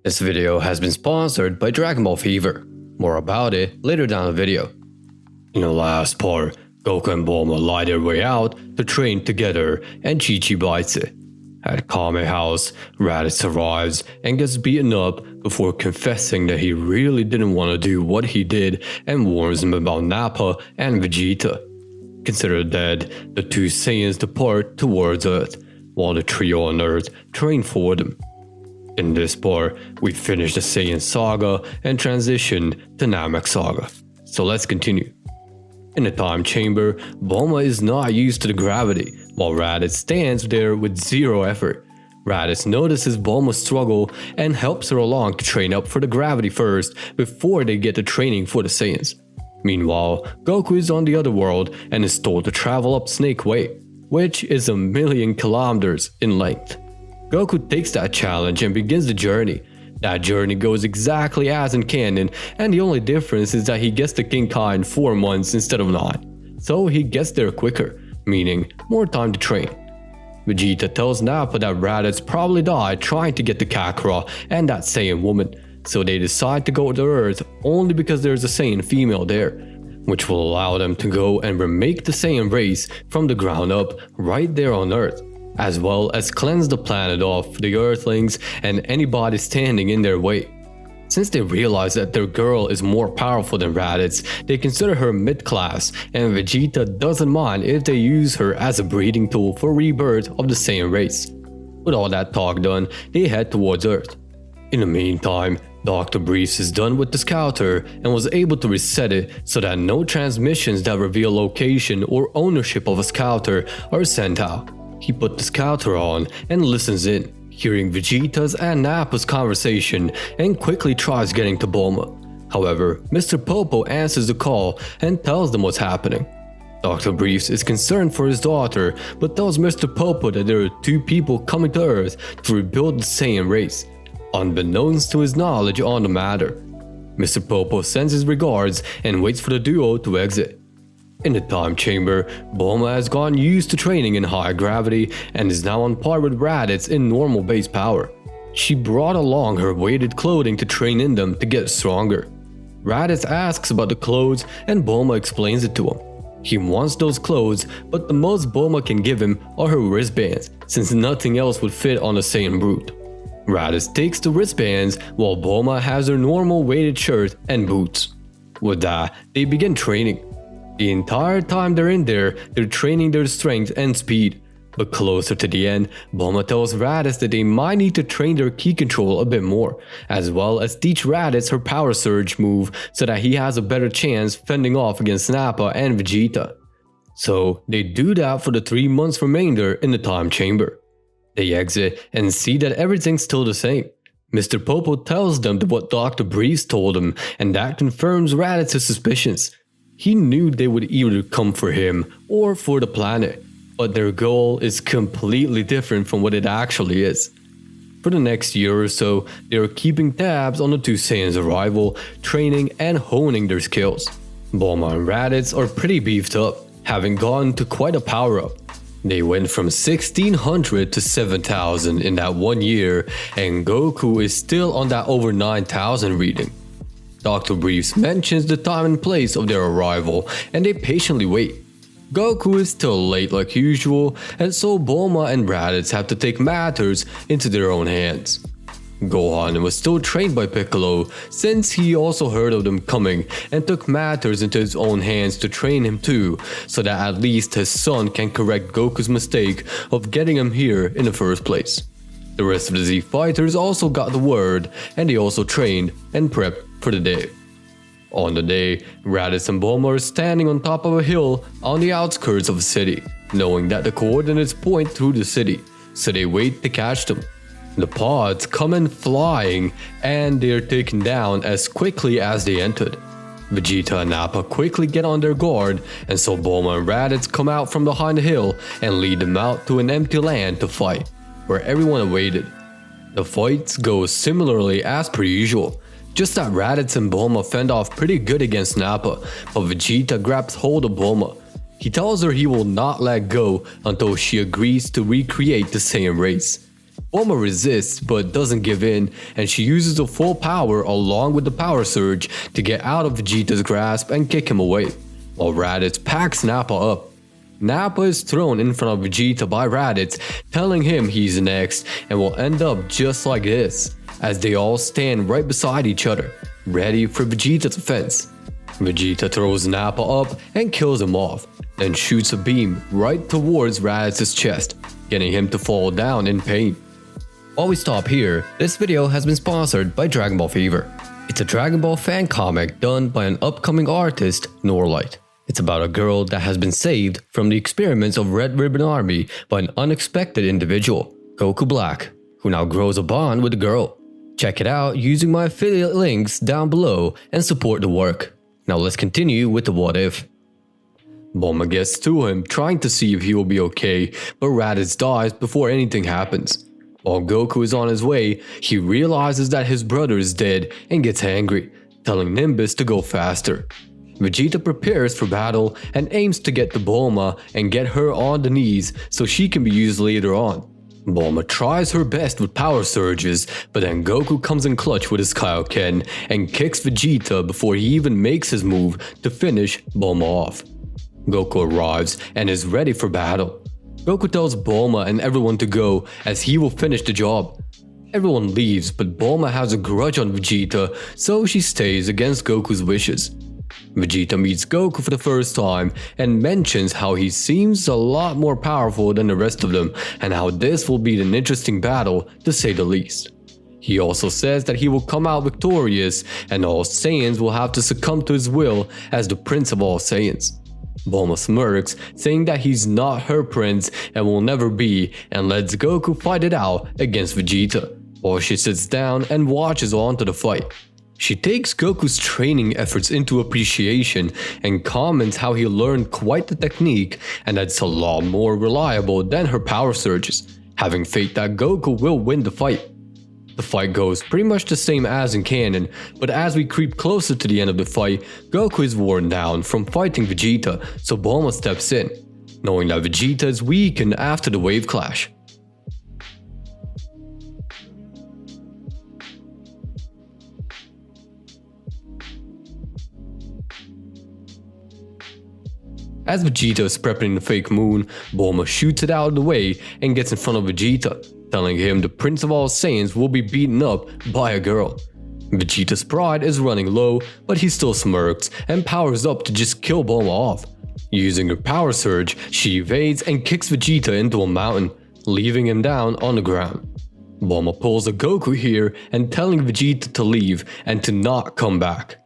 This video has been sponsored by Dragon Ball Fever. More about it later down the video. In the last part, Goku and Bulma lie their way out to train together and Chi-Chi bites it. At Kame House, Raditz arrives and gets beaten up before confessing that he really didn't want to do what he did and warns him about Nappa and Vegeta. Considered dead, the two Saiyans depart towards Earth, while the trio on Earth train for them. In this part, we finish the Saiyan saga and transition to Namek saga. So let's continue. In the time chamber, Bulma is not used to the gravity, while Raditz stands there with zero effort. Raditz notices Bulma's struggle and helps her along to train up for the gravity first before they get to training for the Saiyans. Meanwhile, Goku is on the other world and is told to travel up Snake Way, which is 1,000,000 kilometers in length. Goku takes that challenge and begins the journey. That journey goes exactly as in canon, and the only difference is that he gets to King Kai in 4 months instead of 9. So he gets there quicker, meaning more time to train. Vegeta tells Nappa that Raditz probably died trying to get to Kakarot and that Saiyan woman, so they decide to go to Earth only because there's a Saiyan female there, which will allow them to go and remake the Saiyan race from the ground up right there on Earth, as well as cleanse the planet of the Earthlings and anybody standing in their way. Since they realize that their girl is more powerful than Raditz, they consider her mid-class, and Vegeta doesn't mind if they use her as a breeding tool for rebirth of the Saiyan race. With all that talk done, they head towards Earth. In the meantime, Dr. Briefs is done with the Scouter and was able to reset it so that no transmissions that reveal location or ownership of a Scouter are sent out. He put the Scouter on and listens in, hearing Vegeta's and Nappa's conversation, and quickly tries getting to Bulma. However, Mr. Popo answers the call and tells them what's happening. Dr. Briefs is concerned for his daughter, but tells Mr. Popo that there are 2 people coming to Earth to rebuild the Saiyan race, unbeknownst to his knowledge on the matter. Mr. Popo sends his regards and waits for the duo to exit. In the time chamber, Bulma has gotten used to training in high gravity and is now on par with Raditz in normal base power. She brought along her weighted clothing to train in them to get stronger. Raditz asks about the clothes and Bulma explains it to him. He wants those clothes, but the most Bulma can give him are her wristbands, since nothing else would fit on a Saiyan brute. Raditz takes the wristbands while Bulma has her normal weighted shirt and boots. With that, they begin training. The entire time they're in there, they're training their strength and speed. But closer to the end, Bulma tells Raditz that they might need to train their ki control a bit more, as well as teach Raditz her power surge move so that he has a better chance fending off against Nappa and Vegeta. So they do that for the 3 months remainder in the time chamber. They exit and see that everything's still the same. Mr. Popo tells them what Dr. Briefs told him, and that confirms Raditz's suspicions. He knew they would either come for him or for the planet, but their goal is completely different from what it actually is. For the next year or so, they are keeping tabs on the 2 Saiyans' arrival, training and honing their skills. Bulma and Raditz are pretty beefed up, having gotten to quite a power-up. They went from 1600 to 7000 in that 1 year, and Goku is still on that over 9000 reading. Dr. Briefs mentions the time and place of their arrival, and they patiently wait. Goku is still late like usual, and so Bulma and Raditz have to take matters into their own hands. Gohan was still trained by Piccolo, since he also heard of them coming and took matters into his own hands to train him too, so that at least his son can correct Goku's mistake of getting him here in the first place. The rest of the Z fighters also got the word, and they also trained and prepped for the day. On the day, Raditz and Bulma are standing on top of a hill on the outskirts of a city, knowing that the coordinates point through the city, so they wait to catch them. The pods come in flying, and they are taken down as quickly as they entered. Vegeta and Nappa quickly get on their guard, and so Bulma and Raditz come out from behind the hill and lead them out to an empty land to fight, where everyone awaited. The fights go similarly as per usual, just that Raditz and Bulma fend off pretty good against Nappa, but Vegeta grabs hold of Bulma. He tells her he will not let go until she agrees to recreate the Saiyan race. Bulma resists but doesn't give in, and she uses the full power along with the power surge to get out of Vegeta's grasp and kick him away, while Raditz packs Nappa up. Nappa is thrown in front of Vegeta by Raditz, telling him he's next and will end up just like this, as they all stand right beside each other, ready for Vegeta's defense. Vegeta throws Nappa up and kills him off, then shoots a beam right towards Raditz's chest, getting him to fall down in pain. While we stop here, this video has been sponsored by Dragon Ball Fever. It's a Dragon Ball fan comic done by an upcoming artist, Norlight. It's about a girl that has been saved from the experiments of Red Ribbon Army by an unexpected individual, Goku Black, who now grows a bond with the girl. Check it out using my affiliate links down below and support the work. Now let's continue with the what if. Bulma gets to him trying to see if he will be okay, but Raditz dies before anything happens. While Goku is on his way, he realizes that his brother is dead and gets angry, telling Nimbus to go faster. Vegeta prepares for battle and aims to get to Bulma and get her on the knees so she can be used later on. Bulma tries her best with power surges, but then Goku comes in clutch with his Kaioken and kicks Vegeta before he even makes his move to finish Bulma off. Goku arrives and is ready for battle. Goku tells Bulma and everyone to go as he will finish the job. Everyone leaves, but Bulma has a grudge on Vegeta, so she stays against Goku's wishes. Vegeta meets Goku for the first time and mentions how he seems a lot more powerful than the rest of them and how this will be an interesting battle to say the least. He also says that he will come out victorious and all Saiyans will have to succumb to his will as the Prince of all Saiyans. Bulma smirks, saying that he's not her prince and will never be, and lets Goku fight it out against Vegeta, while she sits down and watches on to the fight. She takes Goku's training efforts into appreciation and comments how he learned quite the technique and that it's a lot more reliable than her power surges, having faith that Goku will win the fight. The fight goes pretty much the same as in canon, but as we creep closer to the end of the fight, Goku is worn down from fighting Vegeta, so Bulma steps in, knowing that Vegeta is weakened after the wave clash. As Vegeta is prepping the fake moon, Bulma shoots it out of the way and gets in front of Vegeta, telling him the Prince of all Saiyans will be beaten up by a girl. Vegeta's pride is running low, but he still smirks and powers up to just kill Bulma off. Using her power surge, she evades and kicks Vegeta into a mountain, leaving him down on the ground. Bulma pulls a Goku here and telling Vegeta to leave and to not come back.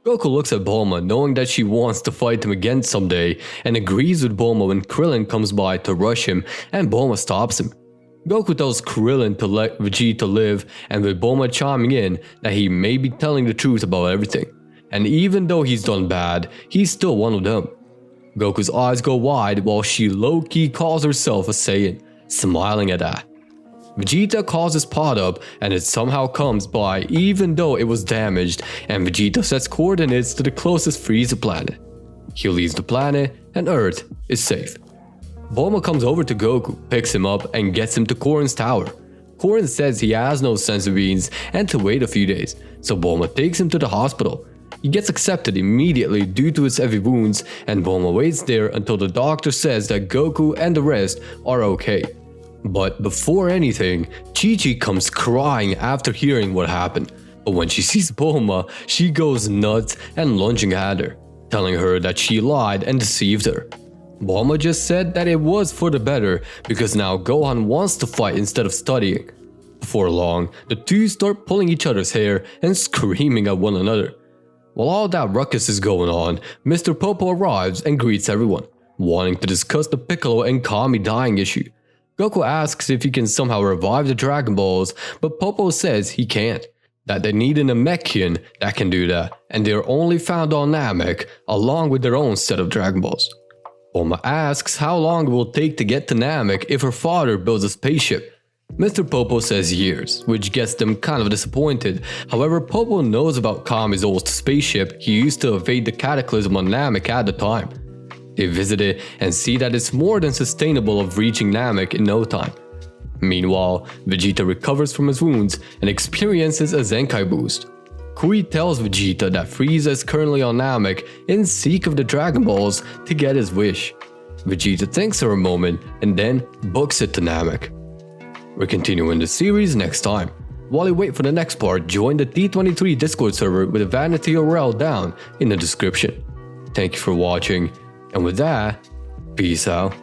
Goku looks at Bulma knowing that she wants to fight him again someday and agrees with Bulma when Krillin comes by to rush him and Bulma stops him. Goku tells Krillin to let Vegeta live, and with Bulma chiming in that he may be telling the truth about everything. And even though he's done bad, he's still one of them. Goku's eyes go wide while she low-key calls herself a Saiyan, smiling at that. Vegeta calls his pod up and it somehow comes by even though it was damaged, and Vegeta sets coordinates to the closest Frieza planet. He leaves the planet and Earth is safe. Bulma comes over to Goku, picks him up and gets him to Korin's tower. Korin says he has no senzu beans and to wait a few days, so Bulma takes him to the hospital. He gets accepted immediately due to his heavy wounds, and Bulma waits there until the doctor says that Goku and the rest are okay. But before anything, Chi-Chi comes crying after hearing what happened, but when she sees Bulma, she goes nuts and lunging at her, telling her that she lied and deceived her. Bulma just said that it was for the better because now Gohan wants to fight instead of studying. Before long, the two start pulling each other's hair and screaming at one another. While all that ruckus is going on, Mr. Popo arrives and greets everyone, wanting to discuss the Piccolo and Kami dying issue. Goku asks if he can somehow revive the Dragon Balls, but Popo says he can't, that they need an Namekian that can do that, and they are only found on Namek, along with their own set of Dragon Balls. Bulma asks how long it will take to get to Namek if her father builds a spaceship. Mr. Popo says years, which gets them kind of disappointed. However, Popo knows about Kami's old spaceship he used to evade the cataclysm on Namek at the time. They visit it and see that it's more than sustainable of reaching Namek in no time. Meanwhile, Vegeta recovers from his wounds and experiences a Zenkai boost. Kui tells Vegeta that Frieza is currently on Namek in seek of the Dragon Balls to get his wish. Vegeta thinks for a moment and then books it to Namek. We're continuing the series next time. While you wait for the next part, join the D23 Discord server with the Vanity URL down in the description. Thank you for watching, and with that, peace out.